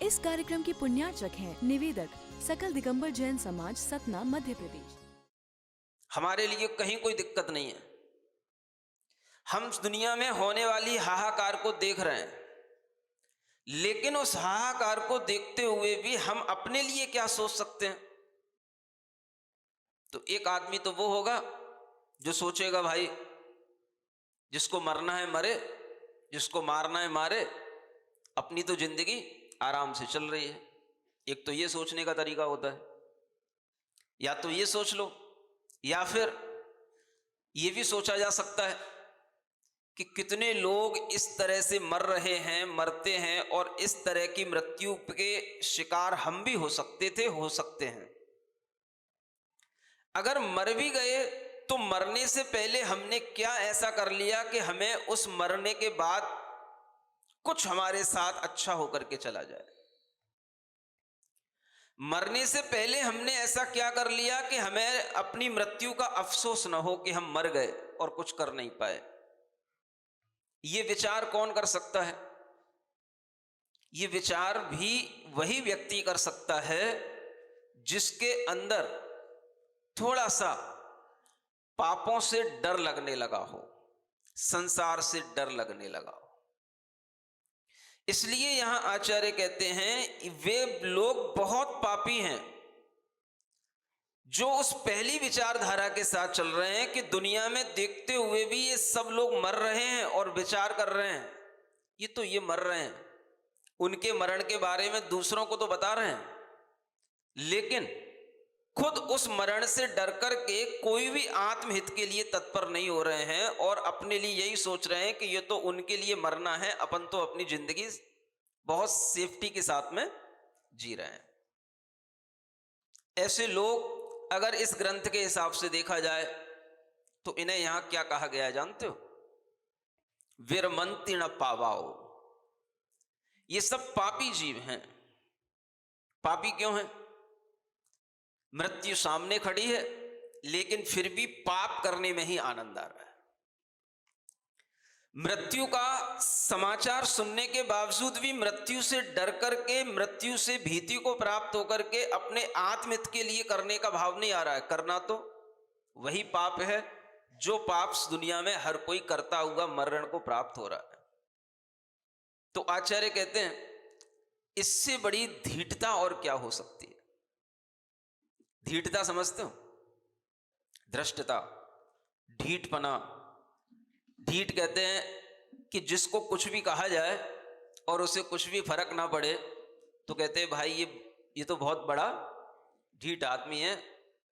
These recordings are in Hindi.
इस कार्यक्रम की पुण्यार्चक हैं निवेदक सकल दिगंबर जैन समाज, सतना, मध्य प्रदेश। हमारे लिए कहीं कोई दिक्कत नहीं है। हम दुनिया में होने वाली हाहाकार को देख रहे हैं, लेकिन उस हाहाकार को देखते हुए भी हम अपने लिए क्या सोच सकते हैं? तो एक आदमी तो वो होगा जो सोचेगा भाई जिसको मरना है मरे, जिसको मारना है मारे, अपनी तो जिंदगी आराम से चल रही है। एक तो ये सोचने का तरीका होता है। या तो ये सोच लो, या फिर ये भी सोचा जा सकता है कि कितने लोग इस तरह से मर रहे हैं, मरते हैं, और इस तरह की मृत्यु के शिकार हम भी हो सकते थे, हो सकते हैं। अगर मर भी गए तो मरने से पहले हमने क्या ऐसा कर लिया कि हमें उस मरने के बाद कुछ हमारे साथ अच्छा होकर के चला जाए? मरने से पहले हमने ऐसा क्या कर लिया कि हमें अपनी मृत्यु का अफसोस न हो कि हम मर गए और कुछ कर नहीं पाए? ये विचार कौन कर सकता है? ये विचार भी वही व्यक्ति कर सकता है जिसके अंदर थोड़ा सा पापों से डर लगने लगा हो, संसार से डर लगने लगा हो। इसलिए यहां आचार्य कहते हैं वे लोग बहुत पापी हैं जो उस पहली विचारधारा के साथ चल रहे हैं कि दुनिया में देखते हुए भी ये सब लोग मर रहे हैं और विचार कर रहे हैं ये मर रहे हैं, उनके मरण के बारे में दूसरों को तो बता रहे हैं, लेकिन खुद उस मरण से डर कर के कोई भी आत्महित के लिए तत्पर नहीं हो रहे हैं और अपने लिए यही सोच रहे हैं कि ये तो उनके लिए मरना है, अपन तो अपनी जिंदगी बहुत सेफ्टी के साथ में जी रहे हैं। ऐसे लोग अगर इस ग्रंथ के हिसाब से देखा जाए तो इन्हें यहां क्या कहा गया है जानते हो? विरमंति न पावाओ। ये सब पापी जीव हैं। पापी क्यों हैं? मृत्यु सामने खड़ी है, लेकिन फिर भी पाप करने में ही आनंद आ रहा है। मृत्यु का समाचार सुनने के बावजूद भी मृत्यु से डर करके, मृत्यु से भीति को प्राप्त होकर के अपने आत्महित के लिए करने का भाव नहीं आ रहा है। करना तो वही पाप है जो पाप दुनिया में हर कोई करता हुआ मरण को प्राप्त हो रहा है। तो आचार्य कहते हैं इससे बड़ी धीटता और क्या हो सकती है? धीटता समझते हो? धृष्टता, ढीठपना। ढीठ कहते हैं कि जिसको कुछ भी कहा जाए और उसे कुछ भी फर्क ना पड़े तो कहते हैं भाई ये तो बहुत बड़ा ढीठ आदमी है,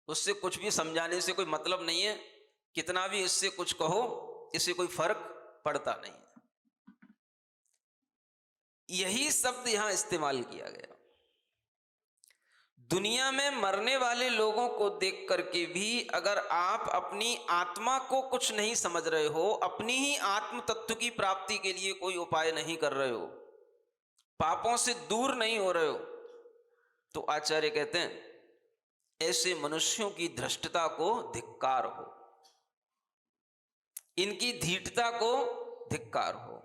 उससे कुछ भी समझाने से कोई मतलब नहीं है, कितना भी इससे कुछ कहो इससे कोई फर्क पड़ता नहीं है। यही शब्द यहां इस्तेमाल किया गया। दुनिया में मरने वाले लोगों को देख करके भी अगर आप अपनी आत्मा को कुछ नहीं समझ रहे हो, अपनी ही आत्म तत्व की प्राप्ति के लिए कोई उपाय नहीं कर रहे हो, पापों से दूर नहीं हो रहे हो, तो आचार्य कहते हैं ऐसे मनुष्यों की धृष्टता को धिक्कार हो, इनकी धीटता को धिक्कार हो।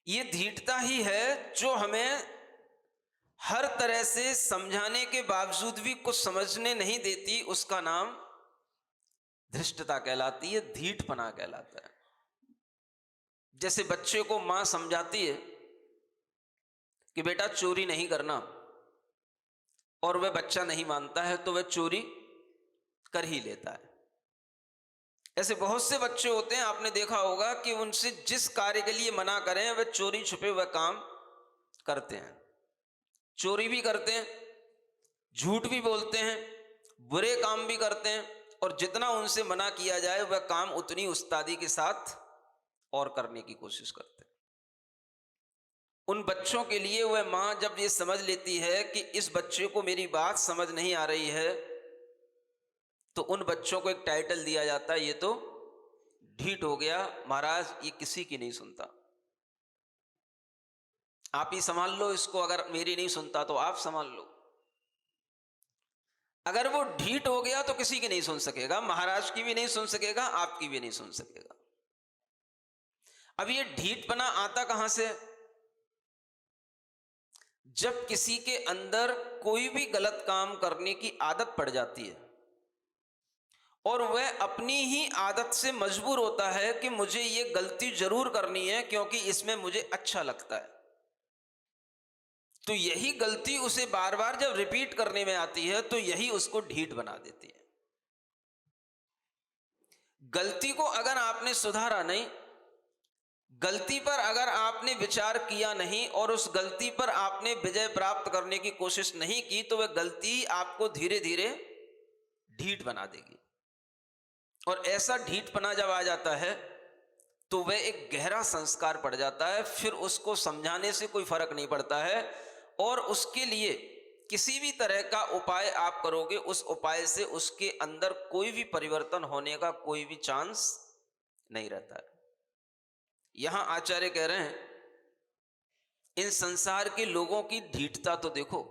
ये धीटता ही है जो हमें हर तरह से समझाने के बावजूद भी कुछ समझने नहीं देती, उसका नाम धृष्टता कहलाती है, धीठपना कहलाता है। जैसे बच्चे को मां समझाती है कि बेटा चोरी नहीं करना, और वह बच्चा नहीं मानता है तो वह चोरी कर ही लेता है। ऐसे बहुत से बच्चे होते हैं, आपने देखा होगा कि उनसे जिस कार्य के लिए मना करें वह चोरी छुपे हुए काम करते हैं। चोरी भी करते हैं, झूठ भी बोलते हैं, बुरे काम भी करते हैं, और जितना उनसे मना किया जाए वह काम उतनी उस्तादी के साथ और करने की कोशिश करते हैं। उन बच्चों के लिए वह मां जब ये समझ लेती है कि इस बच्चे को मेरी बात समझ नहीं आ रही है, तो उन बच्चों को एक टाइटल दिया जाता है, ये तो ढीठ हो गया महाराज, ये किसी की नहीं सुनता, आप ही संभाल लो इसको, अगर मेरी नहीं सुनता तो आप संभाल लो। अगर वो ढीठ हो गया तो किसी की नहीं सुन सकेगा, महाराज की भी नहीं सुन सकेगा, आपकी भी नहीं सुन सकेगा। अब ये ढीठपना आता कहां से? जब किसी के अंदर कोई भी गलत काम करने की आदत पड़ जाती है और वह अपनी ही आदत से मजबूर होता है कि मुझे ये गलती जरूर करनी है क्योंकि इसमें मुझे अच्छा लगता है, तो यही गलती उसे बार बार जब रिपीट करने में आती है तो यही उसको ढीठ बना देती है। गलती को अगर आपने सुधारा नहीं, गलती पर अगर आपने विचार किया नहीं और उस गलती पर आपने विजय प्राप्त करने की कोशिश नहीं की, तो वह गलती आपको धीरे धीरे ढीठ बना देगी। और ऐसा ढीठपना जब आ जाता है तो वह एक गहरा संस्कार पड़ जाता है, फिर उसको समझाने से कोई फर्क नहीं पड़ता है और उसके लिए किसी भी तरह का उपाय आप करोगे, उस उपाय से उसके अंदर कोई भी परिवर्तन होने का कोई भी चांस नहीं रहता है। यहां आचार्य कह रहे हैं, इन संसार के लोगों की ढीठता तो देखो,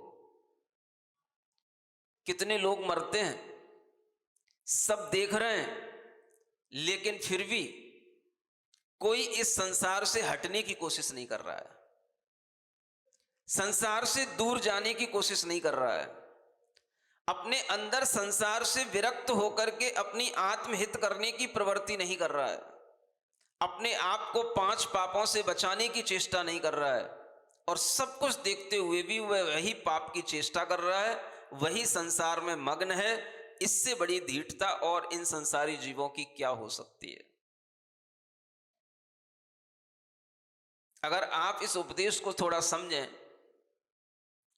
कितने लोग मरते हैं, सब देख रहे हैं, लेकिन फिर भी कोई इस संसार से हटने की कोशिश नहीं कर रहा है, संसार से दूर जाने की कोशिश नहीं कर रहा है, अपने अंदर संसार से विरक्त होकर के अपनी आत्महित करने की प्रवृत्ति नहीं कर रहा है, अपने आप को 5 पापों से बचाने की चेष्टा नहीं कर रहा है, और सब कुछ देखते हुए भी वह वही पाप की चेष्टा कर रहा है, वही संसार में मग्न है। इससे बड़ी धीठता और इन संसारी जीवों की क्या हो सकती है। अगर आप इस उपदेश को थोड़ा समझें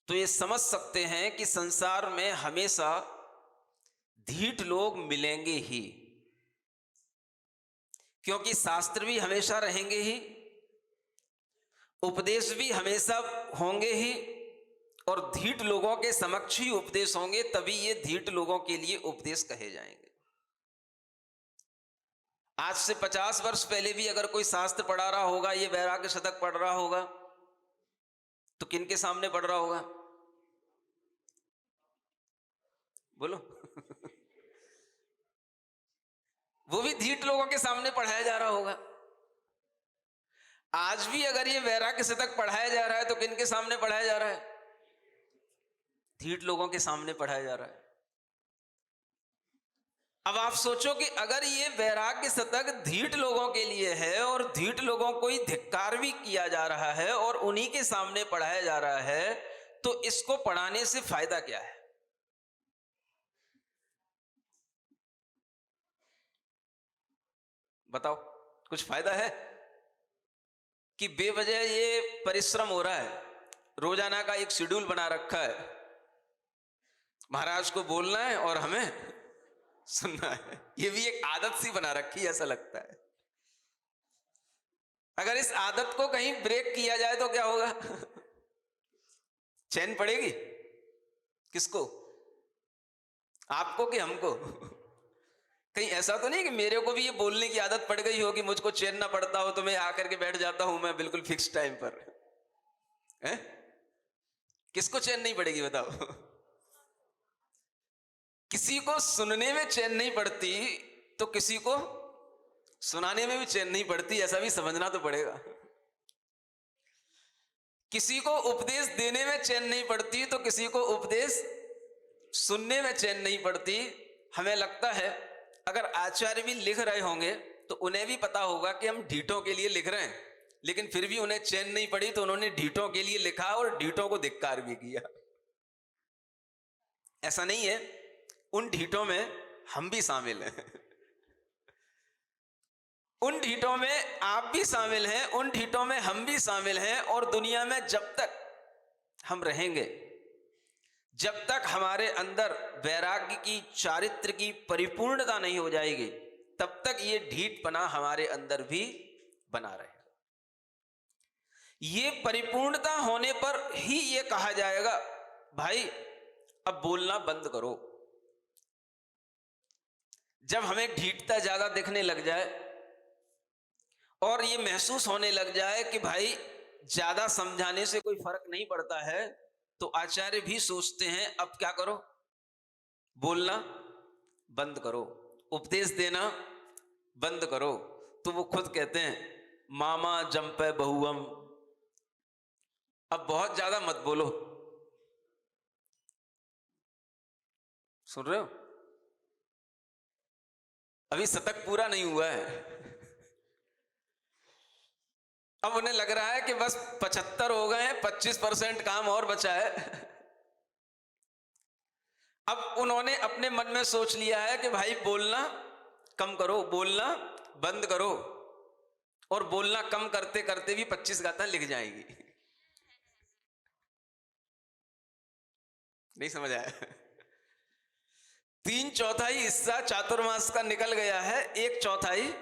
तो ये समझ सकते हैं कि संसार में हमेशा धीठ लोग मिलेंगे ही, क्योंकि शास्त्र भी हमेशा रहेंगे ही, उपदेश भी हमेशा होंगे ही, और धीठ लोगों के समक्ष ही उपदेश होंगे, तभी ये धीठ लोगों के लिए उपदेश कहे जाएंगे। आज से 50 वर्ष पहले भी अगर कोई शास्त्र पढ़ा रहा होगा, ये वैराग्य शतक पढ़ रहा होगा, तो किनके सामने पढ़ रहा होगा? बोलो वो भी धीठ लोगों के सामने पढ़ाया जा रहा होगा। आज भी अगर ये वैराग्य शतक पढ़ाया जा रहा है तो किनके सामने पढ़ाया जा रहा है? धीठ लोगों के सामने पढ़ाया जा रहा है। अब आप सोचो कि अगर ये वैराग्य शतक धीठ लोगों के लिए है और धीठ लोगों को ही धिक्कार भी किया जा रहा है और उन्हीं के सामने पढ़ाया जा रहा है, तो इसको पढ़ाने से फायदा क्या है? बताओ, कुछ फायदा है? कि बेवजह ये परिश्रम हो रहा है, रोजाना का एक शेड्यूल बना रखा है, महाराज को बोलना है और हमें सुनना है, ये भी एक आदत सी बना रखी है, ऐसा लगता है। अगर इस आदत को कहीं ब्रेक किया जाए तो क्या होगा? चैन पड़ेगी? किसको? आपको कि हमको? कहीं ऐसा तो नहीं कि मेरे को भी ये बोलने की आदत पड़ गई हो कि मुझको चैन ना पड़ता हो तो मैं आकर के बैठ जाता हूं मैं बिल्कुल फिक्स टाइम पर है? किसको चैन नहीं पड़ेगी बताओ? किसी को सुनने में चैन नहीं पड़ती तो किसी को सुनाने में भी चैन नहीं पड़ती, ऐसा भी समझना तो पड़ेगा। किसी को उपदेश देने में चैन नहीं पड़ती तो किसी को उपदेश सुनने में चैन नहीं पड़ती। हमें लगता है अगर आचार्य भी लिख रहे होंगे तो उन्हें भी पता होगा कि हम ढीठों के लिए लिख रहे हैं, लेकिन फिर भी उन्हें चैन नहीं पड़ी तो उन्होंने ढीठों के लिए लिखा और ढीठों को धिक्कार भी किया। ऐसा नहीं है, उन ढीठों में हम भी शामिल हैं, उन ढीठों में आप भी शामिल हैं, उन ढीठों में हम भी शामिल हैं। और दुनिया में जब तक हम रहेंगे, जब तक हमारे अंदर वैराग्य की, चारित्र की परिपूर्णता नहीं हो जाएगी, तब तक ये ढीठपना हमारे अंदर भी बना रहेगा। ये परिपूर्णता होने पर ही ये कहा जाएगा भाई अब बोलना बंद करो। जब हमें ढीठता ज्यादा दिखने लग जाए और ये महसूस होने लग जाए कि भाई ज्यादा समझाने से कोई फर्क नहीं पड़ता है, तो आचार्य भी सोचते हैं अब क्या करो, बोलना बंद करो, उपदेश देना बंद करो। तो वो खुद कहते हैं मामा जंपे बहुअम अब बहुत ज्यादा मत बोलो। सुन रहे हो? अभी शतक पूरा नहीं हुआ है। अब उन्हें लग रहा है कि बस 75 हो गए हैं, 25% काम और बचा है। अब उन्होंने अपने मन में सोच लिया है कि भाई बोलना कम करो, बोलना बंद करो, और बोलना कम करते करते भी 25 गाथा लिख जाएगी। नहीं समझ आया? 3/4 हिस्सा चातुर्मास का निकल गया है, 1/4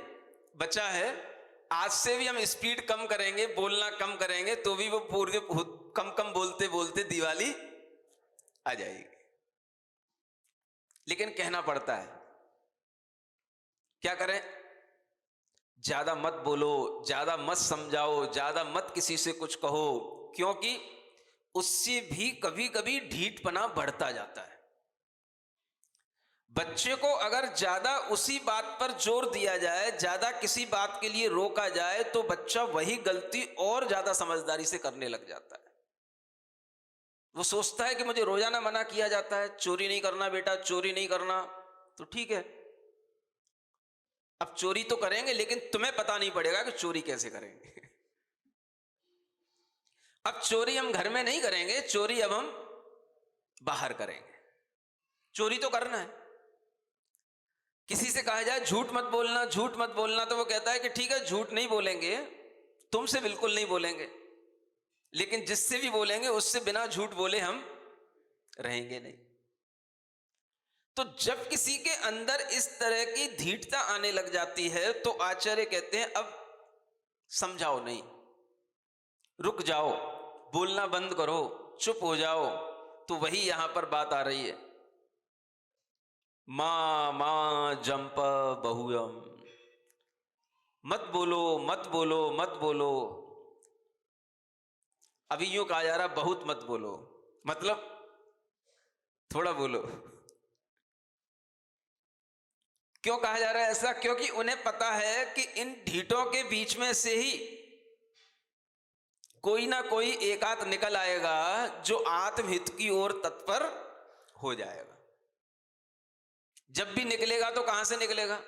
बचा है। आज से भी हम स्पीड कम करेंगे, बोलना कम करेंगे, तो भी वो पूरे कम कम बोलते बोलते दिवाली आ जाएगी। लेकिन कहना पड़ता है, क्या करें? ज्यादा मत बोलो, ज्यादा मत समझाओ, ज्यादा मत किसी से कुछ कहो, क्योंकि उससे भी कभी कभी ढीठपना बढ़ता जाता है। बच्चे को अगर ज्यादा उसी बात पर जोर दिया जाए, ज्यादा किसी बात के लिए रोका जाए, तो बच्चा वही गलती और ज्यादा समझदारी से करने लग जाता है। वो सोचता है कि मुझे रोजाना मना किया जाता है, चोरी नहीं करना बेटा, चोरी नहीं करना, तो ठीक है, अब चोरी तो करेंगे, लेकिन तुम्हें पता नहीं पड़ेगा कि चोरी कैसे करेंगे। अब चोरी हम घर में नहीं करेंगे, चोरी अब हम बाहर करेंगे। चोरी तो करना है। किसी से कहा जाए झूठ मत बोलना, झूठ मत बोलना, तो वो कहता है कि ठीक है झूठ नहीं बोलेंगे, तुमसे बिल्कुल नहीं बोलेंगे, लेकिन जिससे भी बोलेंगे उससे बिना झूठ बोले हम रहेंगे नहीं। तो जब किसी के अंदर इस तरह की धीटता आने लग जाती है, तो आचार्य कहते हैं अब समझाओ नहीं, रुक जाओ, बोलना बंद करो, चुप हो जाओ। तो वही यहां पर बात आ रही है, मां मां जंप बहुयम, मत बोलो मत बोलो मत बोलो। अभी यूं कहा जा रहा बहुत मत बोलो, मतलब थोड़ा बोलो। क्यों कहा जा रहा है ऐसा? क्योंकि उन्हें पता है कि इन ढीठों के बीच में से ही कोई ना कोई एक आध निकल आएगा जो आत्महित की ओर तत्पर हो जाएगा। जब भी निकलेगा तो कहां से निकलेगा?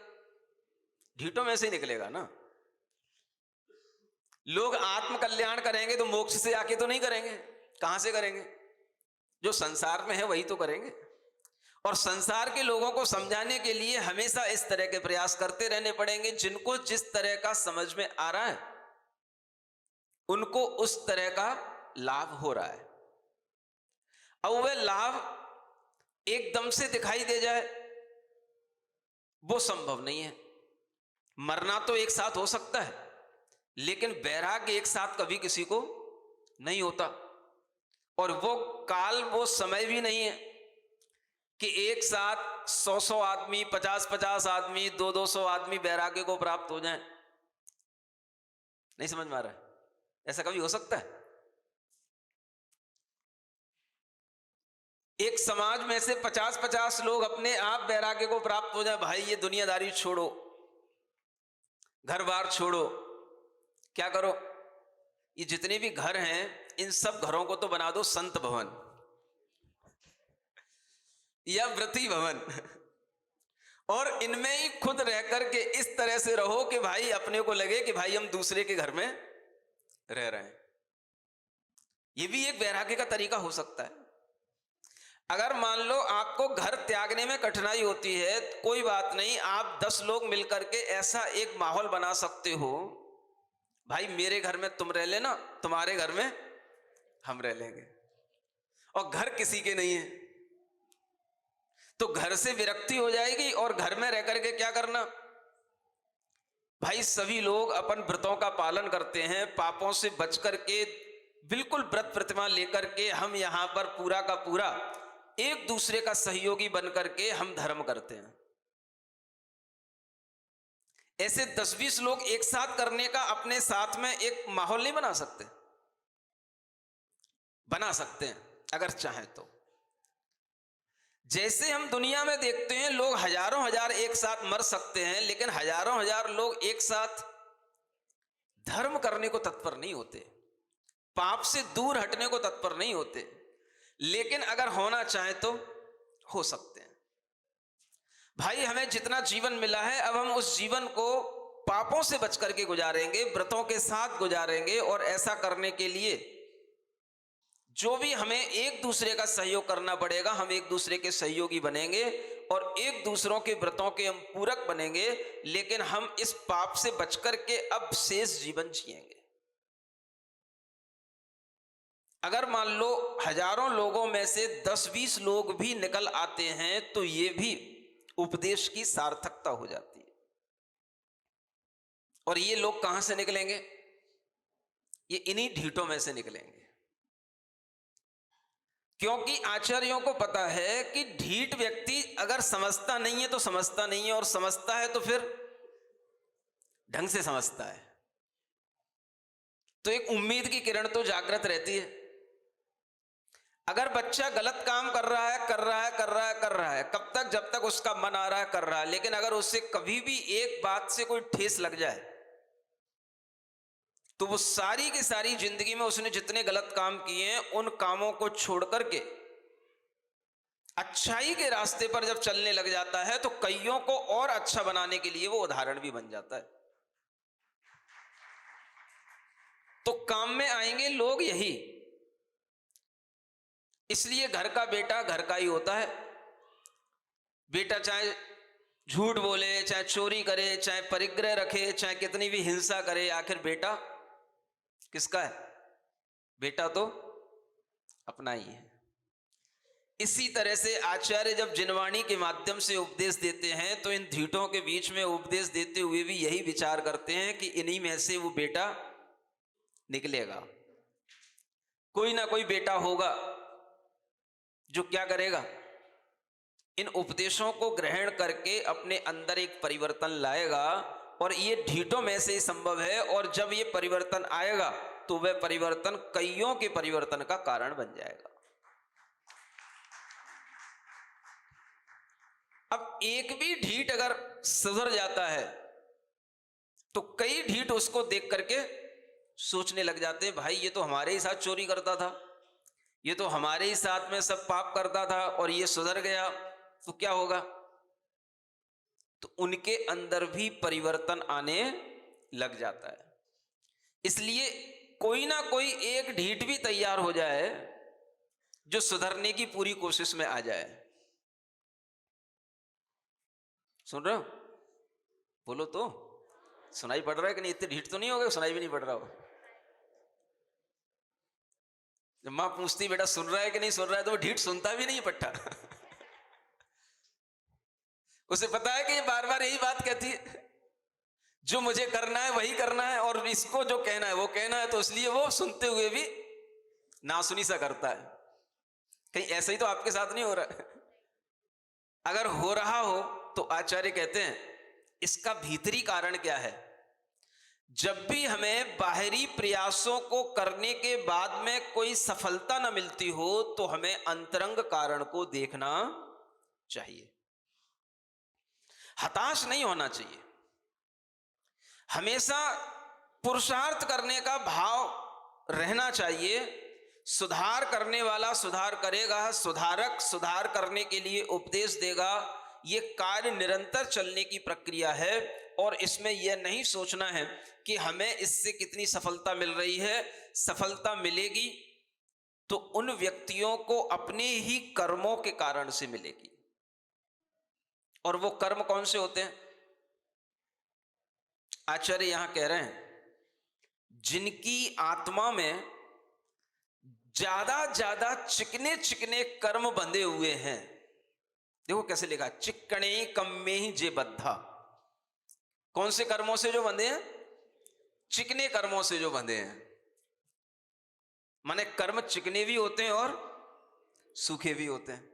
ढीठों में से ही निकलेगा ना। लोग आत्म कल्याण करेंगे तो मोक्ष से आके तो नहीं करेंगे, कहां से करेंगे? जो संसार में है वही तो करेंगे। और संसार के लोगों को समझाने के लिए हमेशा इस तरह के प्रयास करते रहने पड़ेंगे। जिनको जिस तरह का समझ में आ रहा है उनको उस तरह का लाभ हो रहा है। अब वह लाभ एकदम से दिखाई दे जाए वो संभव नहीं है। मरना तो एक साथ हो सकता है, लेकिन वैराग्य एक साथ कभी किसी को नहीं होता। और वो काल, वो समय भी नहीं है कि एक साथ 100 आदमी, 50 आदमी, 200 आदमी वैराग्य को प्राप्त हो जाएं। नहीं समझ में आ रहा है? ऐसा कभी हो सकता है? एक समाज में से 50 लोग अपने आप वैराग्य को प्राप्त हो जाए, भाई ये दुनियादारी छोड़ो, घर बार छोड़ो, क्या करो, ये जितने भी घर हैं इन सब घरों को तो बना दो संत भवन या व्रती भवन, और इनमें ही खुद रह करके इस तरह से रहो कि भाई अपने को लगे कि भाई हम दूसरे के घर में रह रहे हैं। यह भी एक वैराग्य का तरीका हो सकता है। अगर मान लो आपको घर त्यागने में कठिनाई होती है, कोई बात नहीं, आप 10 लोग मिलकर के ऐसा एक माहौल बना सकते हो, भाई मेरे घर में तुम रह लेना, तुम्हारे घर में हम रह लेंगे, और घर किसी के नहीं है। तो घर से विरक्ति हो जाएगी, और घर में रह करके क्या करना? भाई सभी लोग अपन व्रतों का पालन करते हैं, पापों से बच करके बिल्कुल व्रत प्रतिमा लेकर के हम यहां पर पूरा का पूरा एक दूसरे का सहयोगी बन करके हम धर्म करते हैं। ऐसे 10-20 लोग एक साथ करने का अपने साथ में एक माहौल नहीं बना सकते? बना सकते हैं अगर चाहें तो। जैसे हम दुनिया में देखते हैं लोग हजारों हजार एक साथ मर सकते हैं, लेकिन हजारों हजार लोग एक साथ धर्म करने को तत्पर नहीं होते। पाप से दूर हटने को तत्पर नहीं होते, लेकिन अगर होना चाहे तो हो सकते हैं। भाई हमें जितना जीवन मिला है, अब हम उस जीवन को पापों से बच करके गुजारेंगे, व्रतों के साथ गुजारेंगे, और ऐसा करने के लिए जो भी हमें एक दूसरे का सहयोग करना पड़ेगा, हम एक दूसरे के सहयोगी बनेंगे और एक दूसरों के व्रतों के हम पूरक बनेंगे, लेकिन हम इस पाप से बच करके अब शेष जीवन जिएंगे। अगर मान लो हजारों लोगों में से 10-20 लोग भी निकल आते हैं तो ये भी उपदेश की सार्थकता हो जाती है। और ये लोग कहां से निकलेंगे? ये इन्हीं ढीठों में से निकलेंगे, क्योंकि आचार्यों को पता है कि ढीठ व्यक्ति अगर समझता नहीं है तो समझता नहीं है, और समझता है तो फिर ढंग से समझता है, तो एक उम्मीद की किरण तो जागृत रहती है। अगर बच्चा गलत काम कर रहा है, कब तक? जब तक उसका मन आ रहा है कर रहा है, लेकिन अगर उससे कभी भी एक बात से कोई ठेस लग जाए तो वो सारी की सारी जिंदगी में उसने जितने गलत काम किए हैं उन कामों को छोड़ करके अच्छाई के रास्ते पर जब चलने लग जाता है तो कईयों को और अच्छा बनाने के लिए वो उदाहरण भी बन जाता है। तो काम में आएंगे लोग यही, इसलिए घर का बेटा घर का ही होता है। बेटा चाहे झूठ बोले, चाहे चोरी करे, चाहे परिग्रह रखे, चाहे कितनी भी हिंसा करे, आखिर बेटा किसका है? बेटा तो अपना ही है। इसी तरह से आचार्य जब जिनवाणी के माध्यम से उपदेश देते हैं तो इन ढीठों के बीच में उपदेश देते हुए भी यही विचार करते हैं कि इन्हीं में से वो बेटा निकलेगा। कोई ना कोई बेटा होगा जो क्या करेगा? इन उपदेशों को ग्रहण करके अपने अंदर एक परिवर्तन लाएगा, और ये ढीठों में से ही संभव है। और जब ये परिवर्तन आएगा तो वह परिवर्तन कईयों के परिवर्तन का कारण बन जाएगा। अब एक भी ढीठ अगर सुधर जाता है तो कई ढीठ उसको देख करके सोचने लग जाते हैं, भाई ये तो हमारे ही साथ चोरी करता था, ये तो हमारे ही साथ में सब पाप करता था, और ये सुधर गया तो क्या होगा? तो उनके अंदर भी परिवर्तन आने लग जाता है। इसलिए कोई ना कोई एक ढीठ भी तैयार हो जाए जो सुधरने की पूरी कोशिश में आ जाए। सुन रहे हो? बोलो तो, सुनाई पड़ रहा है कि नहीं? इतने ढीठ तो नहीं हो गए, सुनाई भी नहीं पड़ रहा हो। जब मां पूछती बेटा सुन रहा है कि नहीं सुन रहा है, तो वो ढीठ सुनता भी नहीं पट्टा। उसे पता है कि ये बार बार यही बात कहती है, जो मुझे करना है वही करना है, और इसको जो कहना है वो कहना है, तो इसलिए वो सुनते हुए भी नासुनी सा करता है। कहीं ऐसा ही तो आपके साथ नहीं हो रहा है? अगर हो रहा हो तो आचार्य कहते हैं इसका भीतरी कारण क्या है? जब भी हमें बाहरी प्रयासों को करने के बाद में कोई सफलता न मिलती हो तो हमें अंतरंग कारण को देखना चाहिए। हताश नहीं होना चाहिए, हमेशा पुरुषार्थ करने का भाव रहना चाहिए। सुधार करने वाला सुधार करेगा, सुधारक सुधार करने के लिए उपदेश देगा। ये कार्य निरंतर चलने की प्रक्रिया है, और इसमें यह नहीं सोचना है कि हमें इससे कितनी सफलता मिल रही है। सफलता मिलेगी तो उन व्यक्तियों को अपने ही कर्मों के कारण से मिलेगी। और वो कर्म कौन से होते हैं? आचार्य यहां कह रहे हैं जिनकी आत्मा में ज्यादा चिकने चिकने कर्म बंधे हुए हैं। देखो कैसे लिखा, चिकने कम्मे ही जे बद्धा। कौन से कर्मों से जो बंधे हैं? चिकने कर्मों से जो बंधे हैं। माने कर्म चिकने भी होते हैं और सूखे भी होते हैं।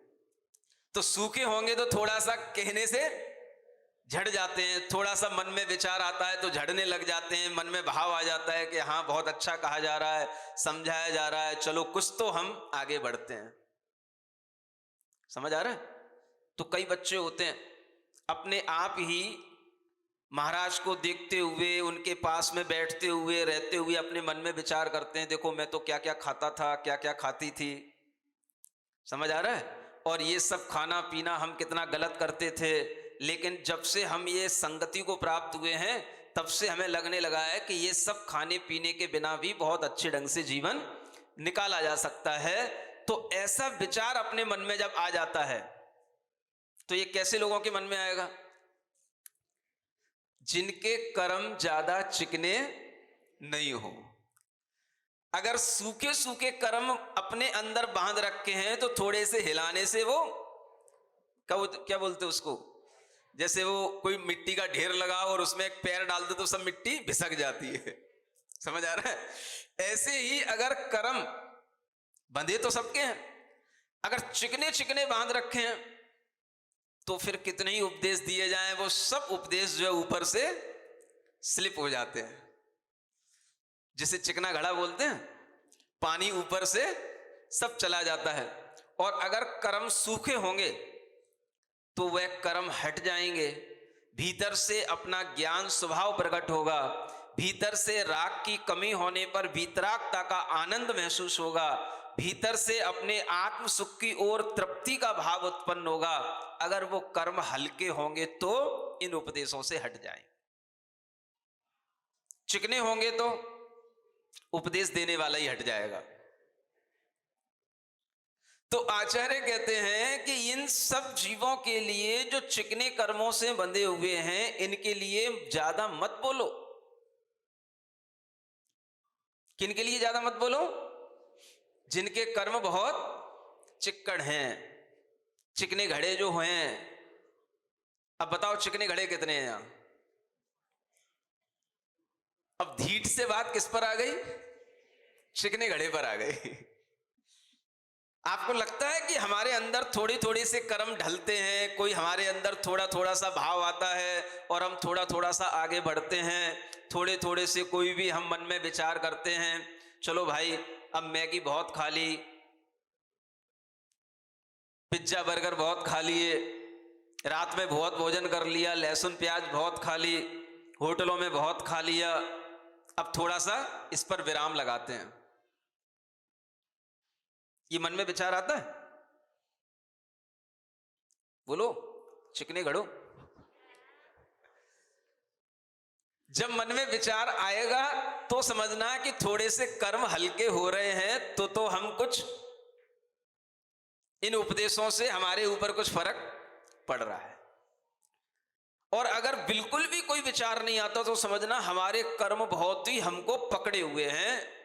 तो सूखे होंगे तो थोड़ा सा कहने से झड़ जाते हैं, थोड़ा सा मन में विचार आता है तो झड़ने लग जाते हैं, मन में भाव आ जाता है कि हाँ बहुत अच्छा कहा जा रहा है, समझाया जा रहा है, चलो कुछ तो हम आगे बढ़ते हैं। समझ आ रहा है? तो कई बच्चे होते हैं अपने आप ही महाराज को देखते हुए, उनके पास में बैठते हुए, रहते हुए अपने मन में विचार करते हैं, देखो मैं तो क्या क्या खाता था, क्या क्या खाती थी। समझ आ रहा है? और ये सब खाना पीना हम कितना गलत करते थे, लेकिन जब से हम ये संगति को प्राप्त हुए हैं तब से हमें लगने लगा है कि ये सब खाने पीने के बिना भी बहुत अच्छे ढंग से जीवन निकाला जा सकता है। तो ऐसा विचार अपने मन में जब आ जाता है तो ये कैसे लोगों के मन में आएगा? जिनके कर्म ज्यादा चिकने नहीं हो। अगर सूखे सूखे कर्म अपने अंदर बांध रखे हैं तो थोड़े से हिलाने से वो क्या बोलते उसको, जैसे वो कोई मिट्टी का ढेर लगा और उसमें एक पैर डाल दो तो सब मिट्टी भिसक जाती है। समझ आ रहा है? ऐसे ही अगर कर्म बंधे तो सबके हैं, अगर चिकने चिकने बांध रखे हैं तो फिर कितने ही उपदेश दिए जाएं वो सब उपदेश जो है ऊपर से स्लिप हो जाते हैं। जिसे चिकना घड़ा बोलते हैं, पानी ऊपर से सब चला जाता है। और अगर कर्म सूखे होंगे तो वह कर्म हट जाएंगे, भीतर से अपना ज्ञान स्वभाव प्रकट होगा, भीतर से राग की कमी होने पर वीतरागता का आनंद महसूस होगा, भीतर से अपने आत्म सुख की ओर तृप्ति का भाव उत्पन्न होगा। अगर वो कर्म हल्के होंगे तो इन उपदेशों से हट जाएं, चिकने होंगे तो उपदेश देने वाला ही हट जाएगा। तो आचार्य कहते हैं कि इन सब जीवों के लिए जो चिकने कर्मों से बंधे हुए हैं, इनके लिए ज्यादा मत बोलो। किनके लिए ज्यादा मत बोलो? जिनके कर्म बहुत चिक्कड़ हैं, चिकने घड़े जो हैं। अब बताओ चिकने घड़े कितने हैं यहां? अब धीट से बात किस पर आ गई? चिकने घड़े पर आ गई। आपको लगता है कि हमारे अंदर थोड़ी थोड़ी से कर्म ढलते हैं, कोई हमारे अंदर थोड़ा थोड़ा सा भाव आता है और हम थोड़ा थोड़ा सा आगे बढ़ते हैं, थोड़े थोड़े से कोई भी हम मन में विचार करते हैं, चलो भाई अब मैगी बहुत खा ली, पिज्जा बर्गर बहुत खा लिए, रात में बहुत भोजन कर लिया, लहसुन प्याज बहुत खा ली, होटलों में बहुत खा लिया, अब थोड़ा सा इस पर विराम लगाते हैं। ये मन में विचार आता है? बोलो चिकने घड़ो। जब मन में विचार आएगा तो समझना कि थोड़े से कर्म हल्के हो रहे हैं, तो हम कुछ इन उपदेशों से हमारे ऊपर कुछ फर्क पड़ रहा है। और अगर बिल्कुल भी कोई विचार नहीं आता तो समझना हमारे कर्म बहुत ही हमको पकड़े हुए हैं।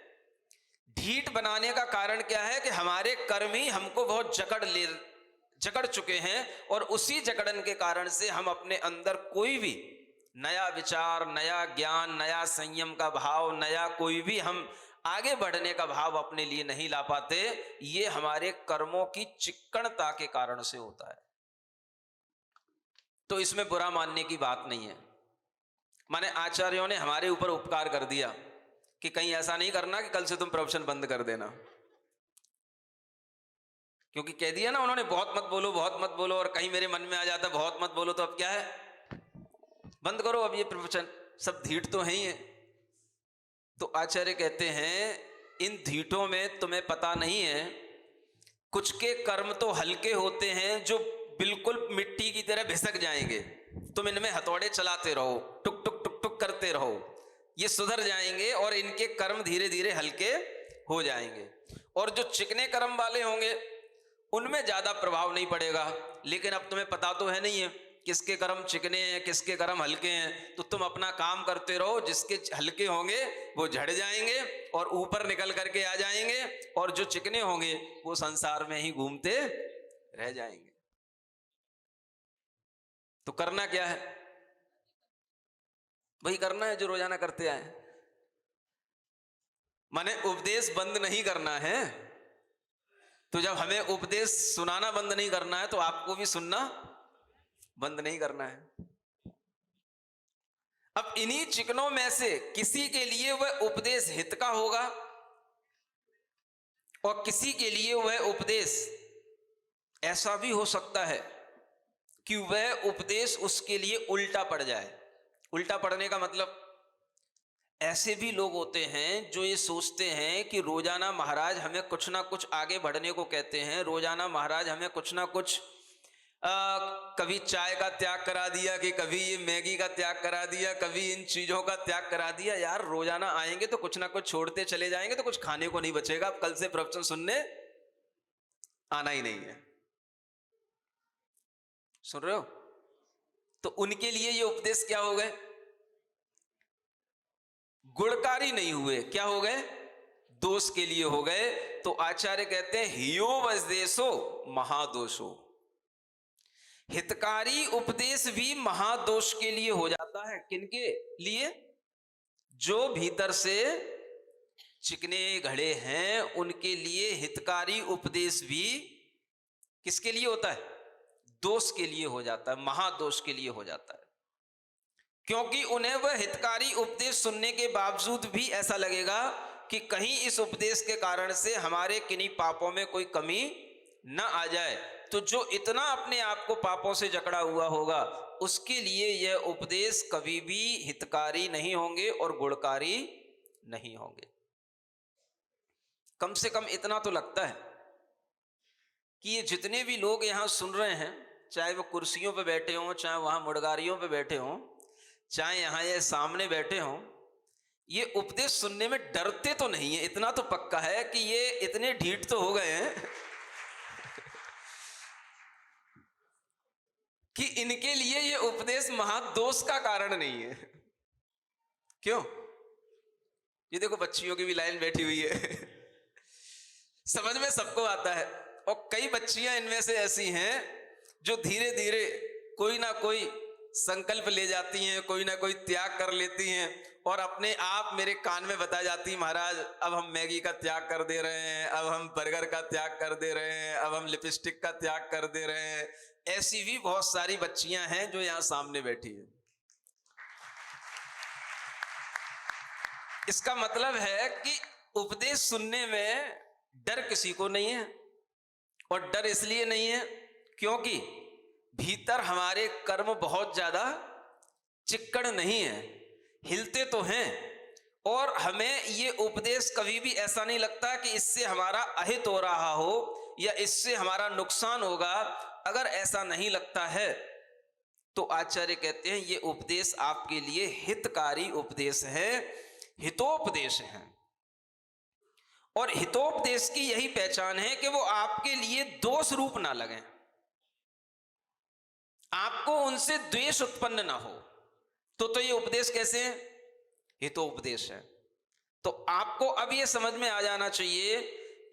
ढीठ बनाने का कारण क्या है कि हमारे कर्म ही हमको बहुत जकड़ चुके हैं, और उसी जकड़न के कारण से हम अपने अंदर कोई भी नया विचार, नया ज्ञान, नया संयम का भाव, नया कोई भी हम आगे बढ़ने का भाव अपने लिए नहीं ला पाते। ये हमारे कर्मों की चिक्कणता के कारण से होता है। तो इसमें बुरा मानने की बात नहीं है। माने आचार्यों ने हमारे ऊपर उपकार कर दिया कि कहीं ऐसा नहीं करना कि कल से तुम प्रवचन बंद कर देना, क्योंकि कह दिया ना उन्होंने बहुत मत बोलो, बहुत मत बोलो, और कहीं मेरे मन में आ जाता बहुत मत बोलो तो अब क्या है, बंद करो अब ये प्रवचन, सब धीट तो है ही है। तो आचार्य कहते हैं इन धीटों में तुम्हें पता नहीं है, कुछ के कर्म तो हल्के होते हैं जो बिल्कुल मिट्टी की तरह भिसक जाएंगे, तुम इनमें हथौड़े चलाते रहो, टुक टुक टुक टुक करते रहो, ये सुधर जाएंगे और इनके कर्म धीरे धीरे हल्के हो जाएंगे। और जो चिकने कर्म वाले होंगे उनमें ज्यादा प्रभाव नहीं पड़ेगा। लेकिन अब तुम्हें पता तो है नहीं है किसके कर्म चिकने हैं, किसके कर्म हल्के हैं, तो तुम अपना काम करते रहो, जिसके हल्के होंगे वो झड़ जाएंगे और ऊपर निकल करके आ जाएंगे, और जो चिकने होंगे वो संसार में ही घूमते रह जाएंगे। तो करना क्या है? वही करना है जो रोजाना करते आए। माने उपदेश बंद नहीं करना है। तो जब हमें उपदेश सुनाना बंद नहीं करना है तो आपको भी सुनना बंद नहीं करना है। अब इन्हीं चिकनों में से किसी के लिए वह उपदेश हित का होगा और किसी के लिए वह उपदेश ऐसा भी हो सकता है कि वह उपदेश उसके लिए उल्टा पड़ जाए, उल्टा पढ़ने का मतलब, ऐसे भी लोग होते हैं जो ये सोचते हैं कि रोजाना महाराज हमें कुछ ना कुछ आगे बढ़ने को कहते हैं, रोजाना महाराज हमें कुछ ना कुछ कभी चाय का त्याग करा दिया, कि कभी ये मैगी का त्याग करा दिया, कभी इन चीजों का त्याग करा दिया। यार रोजाना आएंगे तो कुछ ना कुछ छोड़ते चले जाएंगे तो कुछ खाने को नहीं बचेगा। अब कल से प्रवचन सुनने आना ही नहीं है। सुन रहे हो? तो उनके लिए ये उपदेश क्या हो गए? गुणकारी नहीं हुए, क्या हो गए? दोष के लिए हो गए। तो आचार्य कहते हैं हियो वज्देशो महादोषो। हितकारी उपदेश भी महादोष के लिए हो जाता है। किनके लिए? जो भीतर से चिकने घड़े हैं उनके लिए हितकारी उपदेश भी किसके लिए होता है? दोष के लिए हो जाता है, महादोष के लिए हो जाता है। क्योंकि उन्हें वह हितकारी उपदेश सुनने के बावजूद भी ऐसा लगेगा कि कहीं इस उपदेश के कारण से हमारे किन्हीं पापों में कोई कमी न आ जाए। तो जो इतना अपने आप को पापों से जकड़ा हुआ होगा उसके लिए यह उपदेश कभी भी हितकारी नहीं होंगे और गुणकारी नहीं होंगे। कम से कम इतना तो लगता है कि ये जितने भी लोग यहां सुन रहे हैं, चाहे वो कुर्सियों पे बैठे हों, चाहे वहां मुड़गारियों पे बैठे हों, चाहे यहां ये सामने बैठे हों, ये उपदेश सुनने में डरते तो नहीं है। इतना तो पक्का है कि ये इतने ढीठ तो हो गए हैं कि इनके लिए ये उपदेश महादोष का कारण नहीं है। क्यों? ये देखो बच्चियों की भी लाइन बैठी हुई है समझ में सबको आता है। और कई बच्चियां इनमें से ऐसी हैं जो धीरे धीरे कोई ना कोई संकल्प ले जाती हैं, कोई ना कोई त्याग कर लेती हैं और अपने आप मेरे कान में बता जाती, महाराज अब हम मैगी का त्याग कर दे रहे हैं, अब हम बर्गर का त्याग कर दे रहे हैं, अब हम लिपस्टिक का त्याग कर दे रहे हैं। ऐसी भी बहुत सारी बच्चियां हैं जो यहां सामने बैठी हैं। इसका मतलब है कि उपदेश सुनने में डर किसी को नहीं है। और डर इसलिए नहीं है क्योंकि भीतर हमारे कर्म बहुत ज्यादा चिक्कड़ नहीं है, हिलते तो हैं। और हमें ये उपदेश कभी भी ऐसा नहीं लगता कि इससे हमारा अहित हो रहा हो या इससे हमारा नुकसान होगा। अगर ऐसा नहीं लगता है तो आचार्य कहते हैं ये उपदेश आपके लिए हितकारी उपदेश है, हितोपदेश है। और हितोपदेश की यही पहचान है कि वो आपके लिए दोष रूप ना लगे, आपको उनसे द्वेष उत्पन्न ना हो। तो ये उपदेश कैसे है? हितोपदेश है। तो आपको अब ये समझ में आ जाना चाहिए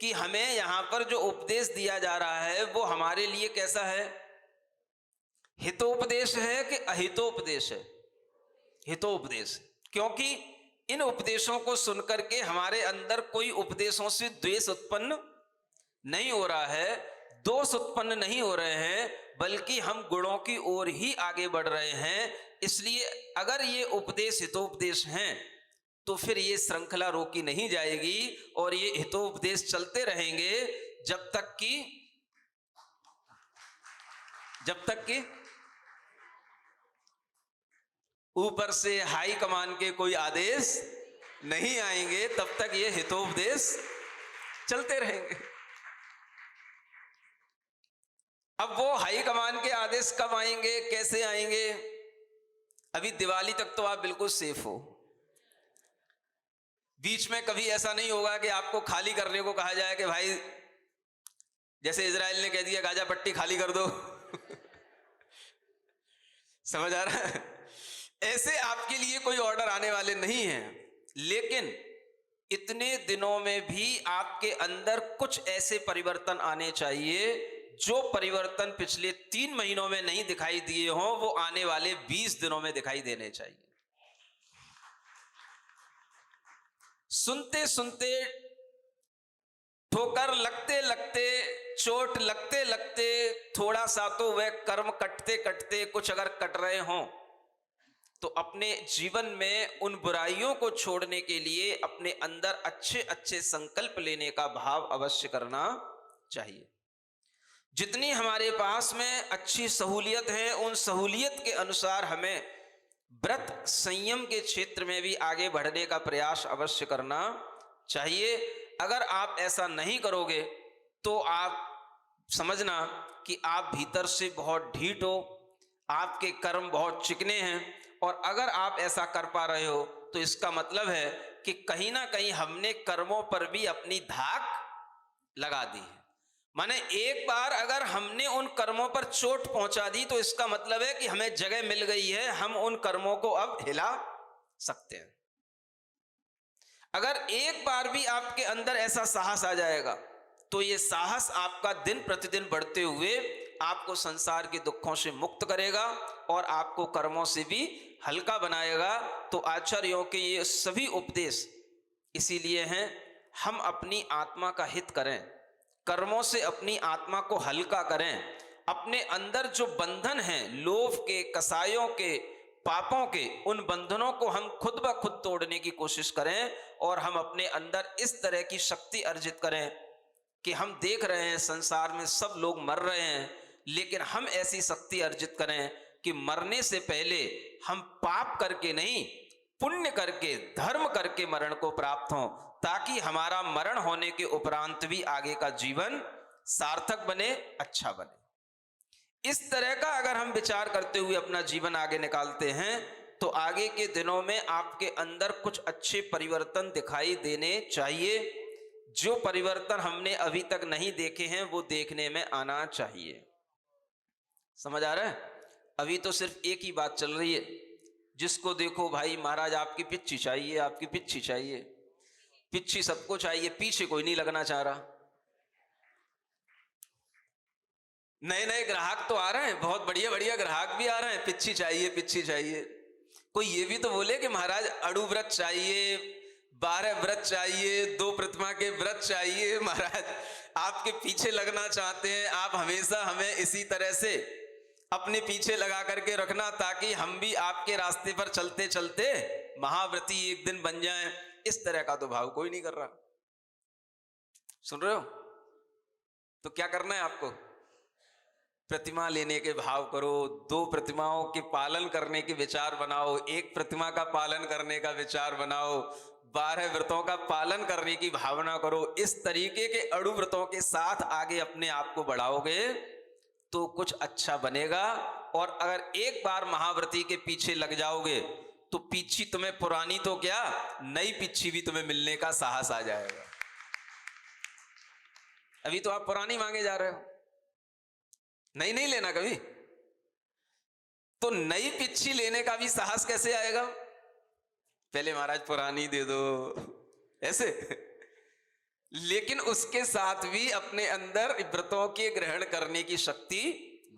कि हमें यहां पर जो उपदेश दिया जा रहा है वो हमारे लिए कैसा है? हितोपदेश है कि अहितोपदेश है? हितोपदेश। क्योंकि इन उपदेशों को सुनकर के हमारे अंदर कोई उपदेशों से द्वेष उत्पन्न नहीं हो रहा है, दोष उत्पन्न नहीं हो रहे हैं, बल्कि हम गुणों की ओर ही आगे बढ़ रहे हैं। इसलिए अगर ये उपदेश हितोपदेश हैं तो फिर ये श्रृंखला रोकी नहीं जाएगी और ये हितोपदेश चलते रहेंगे जब तक कि ऊपर से हाई कमान के कोई आदेश नहीं आएंगे, तब तक ये हितोपदेश चलते रहेंगे। अब वो हाई कमान के आदेश कब आएंगे, कैसे आएंगे? अभी दिवाली तक तो आप बिल्कुल सेफ हो। बीच में कभी ऐसा नहीं होगा कि आपको खाली करने को कहा जाए कि भाई जैसे इजराइल ने कह दिया गाजा पट्टी खाली कर दो समझ आ रहा है? ऐसे आपके लिए कोई ऑर्डर आने वाले नहीं हैं। लेकिन इतने दिनों में भी आपके अंदर कुछ ऐसे परिवर्तन आने चाहिए जो परिवर्तन पिछले 3 महीनों में नहीं दिखाई दिए हों, वो आने वाले 20 दिनों में दिखाई देने चाहिए। सुनते सुनते, ठोकर लगते लगते, चोट लगते लगते, थोड़ा सा तो वह कर्म कटते कटते कुछ अगर कट रहे हों तो अपने जीवन में उन बुराइयों को छोड़ने के लिए अपने अंदर अच्छे अच्छे संकल्प लेने का भाव अवश्य करना चाहिए। जितनी हमारे पास में अच्छी सहूलियत है उन सहूलियत के अनुसार हमें व्रत संयम के क्षेत्र में भी आगे बढ़ने का प्रयास अवश्य करना चाहिए। अगर आप ऐसा नहीं करोगे तो आप समझना कि आप भीतर से बहुत ढीठ हो, आपके कर्म बहुत चिकने हैं, और अगर आप ऐसा कर पा रहे हो तो इसका मतलब है कि कहीं ना कहीं हमने कर्मों पर भी अपनी धाक लगा दी है। माने एक बार अगर हमने उन कर्मों पर चोट पहुंचा दी तो इसका मतलब है कि हमें जगह मिल गई है, हम उन कर्मों को अब हिला सकते हैं। अगर एक बार भी आपके अंदर ऐसा साहस आ जाएगा तो ये साहस आपका दिन प्रतिदिन बढ़ते हुए आपको संसार के दुखों से मुक्त करेगा और आपको कर्मों से भी हल्का बनाएगा। तो आचार्यों के ये सभी उपदेश इसीलिए हैं, हम अपनी आत्मा का हित करें, कर्मों से अपनी आत्मा को हल्का करें, अपने अंदर जो बंधन हैं लोभ के, कसायों के, पापों के, उन बंधनों को हम खुद ब खुद तोड़ने की कोशिश करें और हम अपने अंदर इस तरह की शक्ति अर्जित करें कि हम देख रहे हैं संसार में सब लोग मर रहे हैं, लेकिन हम ऐसी शक्ति अर्जित करें कि मरने से पहले हम पाप करके नहीं, पुण्य करके, धर्म करके मरण को प्राप्त हों, ताकि हमारा मरण होने के उपरांत भी आगे का जीवन सार्थक बने, अच्छा बने। इस तरह का अगर हम विचार करते हुए अपना जीवन आगे निकालते हैं तो आगे के दिनों में आपके अंदर कुछ अच्छे परिवर्तन दिखाई देने चाहिए। जो परिवर्तन हमने अभी तक नहीं देखे हैं वो देखने में आना चाहिए। समझ आ रहा है? अभी तो सिर्फ एक ही बात चल रही है, जिसको देखो भाई महाराज आपकी पिच्ची चाहिए, आपकी पिच्ची चाहिए, पिच्ची सबको चाहिए, पीछे कोई नहीं लगना चाह रहा। नए नए ग्राहक तो आ रहे हैं, बहुत बढ़िया बढ़िया ग्राहक भी आ रहे हैं, पिच्ची चाहिए, पिच्ची चाहिए। कोई ये भी तो बोले कि महाराज अड़ू व्रत चाहिए, 12 व्रत चाहिए, 2 प्रतिमा के व्रत चाहिए, महाराज आपके पीछे लगना चाहते हैं, आप हमेशा हमें इसी तरह से अपने पीछे लगा करके रखना ताकि हम भी आपके रास्ते पर चलते चलते महाव्रती एक दिन बन जाएं। इस तरह का तो भाव कोई नहीं कर रहा। सुन रहे हो? तो क्या करना है आपको? प्रतिमा लेने के भाव करो, 2 प्रतिमाओं के पालन करने के विचार बनाओ, 1 प्रतिमा का पालन करने का विचार बनाओ, 12 व्रतों का पालन करने की भावना करो। इस तरीके के अड़ु व्रतों के साथ आगे अपने आप को बढ़ाओगे तो कुछ अच्छा बनेगा। और अगर एक बार महाव्रती के पीछे लग जाओगे तो पीछी तुम्हें पुरानी तो क्या, नई पीछी भी तुम्हें मिलने का साहस आ जाएगा। अभी तो आप पुरानी मांगे जा रहे हो, नई नहीं लेना कभी, तो नई पिच्छी लेने का भी साहस कैसे आएगा? पहले महाराज पुरानी दे दो ऐसे। लेकिन उसके साथ भी अपने अंदर व्रतों के ग्रहण करने की शक्ति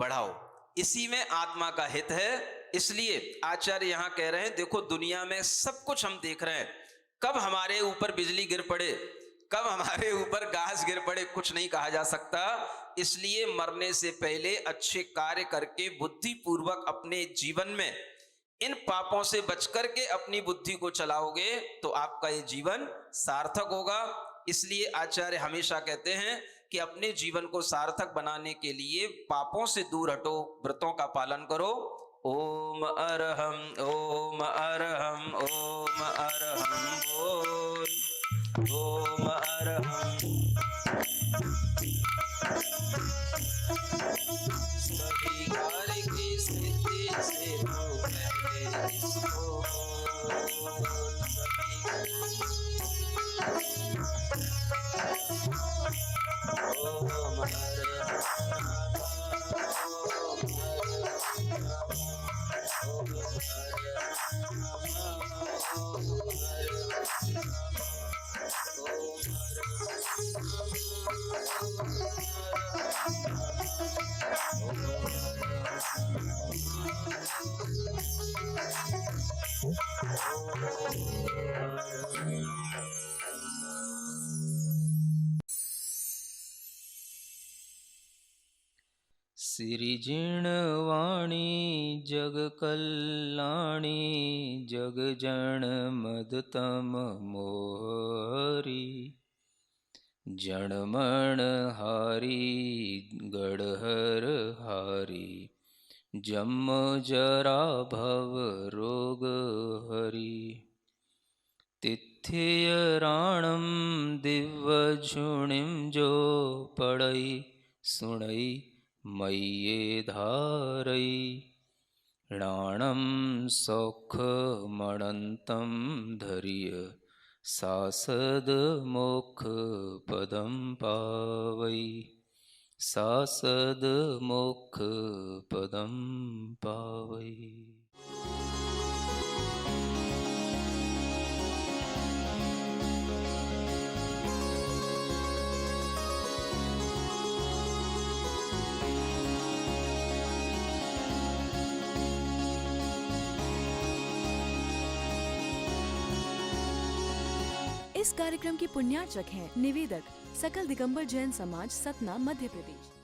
बढ़ाओ, इसी में आत्मा का हित है। इसलिए आचार्य यहां कह रहे हैं, देखो दुनिया में सब कुछ हम देख रहे हैं, कब हमारे ऊपर बिजली गिर पड़े, कब हमारे ऊपर घास गिर पड़े, कुछ नहीं कहा जा सकता। इसलिए मरने से पहले अच्छे कार्य करके बुद्धि पूर्वक अपने जीवन में इन पापों से बच करके अपनी बुद्धि को चलाओगे तो आपका ये जीवन सार्थक होगा। इसलिए आचार्य हमेशा कहते हैं कि अपने जीवन को सार्थक बनाने के लिए पापों से दूर हटो, व्रतों का पालन करो। ओम अरहम, ओम अरहम, ओम अरहम बोल, ओम अरहम। सभी कार्य की सिद्धि से तो पहले इसको, ओम सिरिजिणवाणी जग कल्याणी जग जन मदतम मोहरी जनमण हारी गढ़हर हारी जन्म जरा भव रोग हरि तिथियराणम दिव्यझुणिम जो पढ़ई सुणई मय्ये धारई णाणम सौखमणन्तं धर्य सासद मोक्ष पदम पावई सासद मोक्ष पदम पावई। इस कार्यक्रम की पुण्यार्चक हैं निवेदक सकल दिगंबर जैन समाज, सतना, मध्य प्रदेश।